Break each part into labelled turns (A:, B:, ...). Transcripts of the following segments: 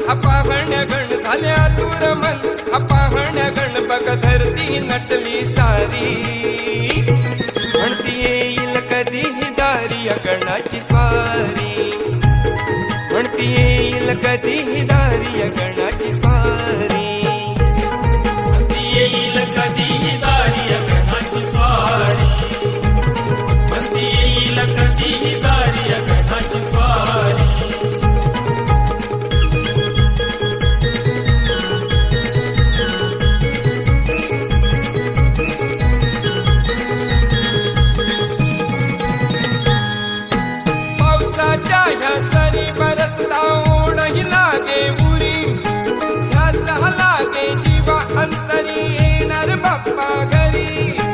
A: अपाहण्यगण झाल्या दूर मन, अपाहण्यगण बघ धरती नटली सारी, म्हणती येईल कधी दारी गणाची स्वारी, म्हणती येईल कधी दारी गणाची स्वारी,
B: म्हणती येईल कधी दारी गणाची स्वारी, म्हणती येईल कधी दारी गणाची स्वारी.
A: सरी बरसता ओढही लागे उरी, ध्यास लागे जीवा अंतरी, येणार बाप्पा घरी,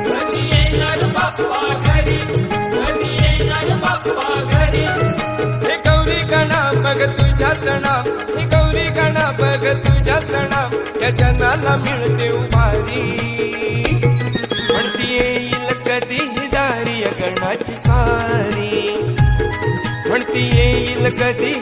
B: कधी येणार बाप्पा घरी, कधी येणार बाप्पा घरी.
A: हे गौरी गणा बघ तुझ्या सणा, हे गौरी गणा बघ तुझ्या सणा, त्या जनाला मिळते उभारी, म्हणती येईल कधी दारी गणाची सारी, म्हणती येईल कधी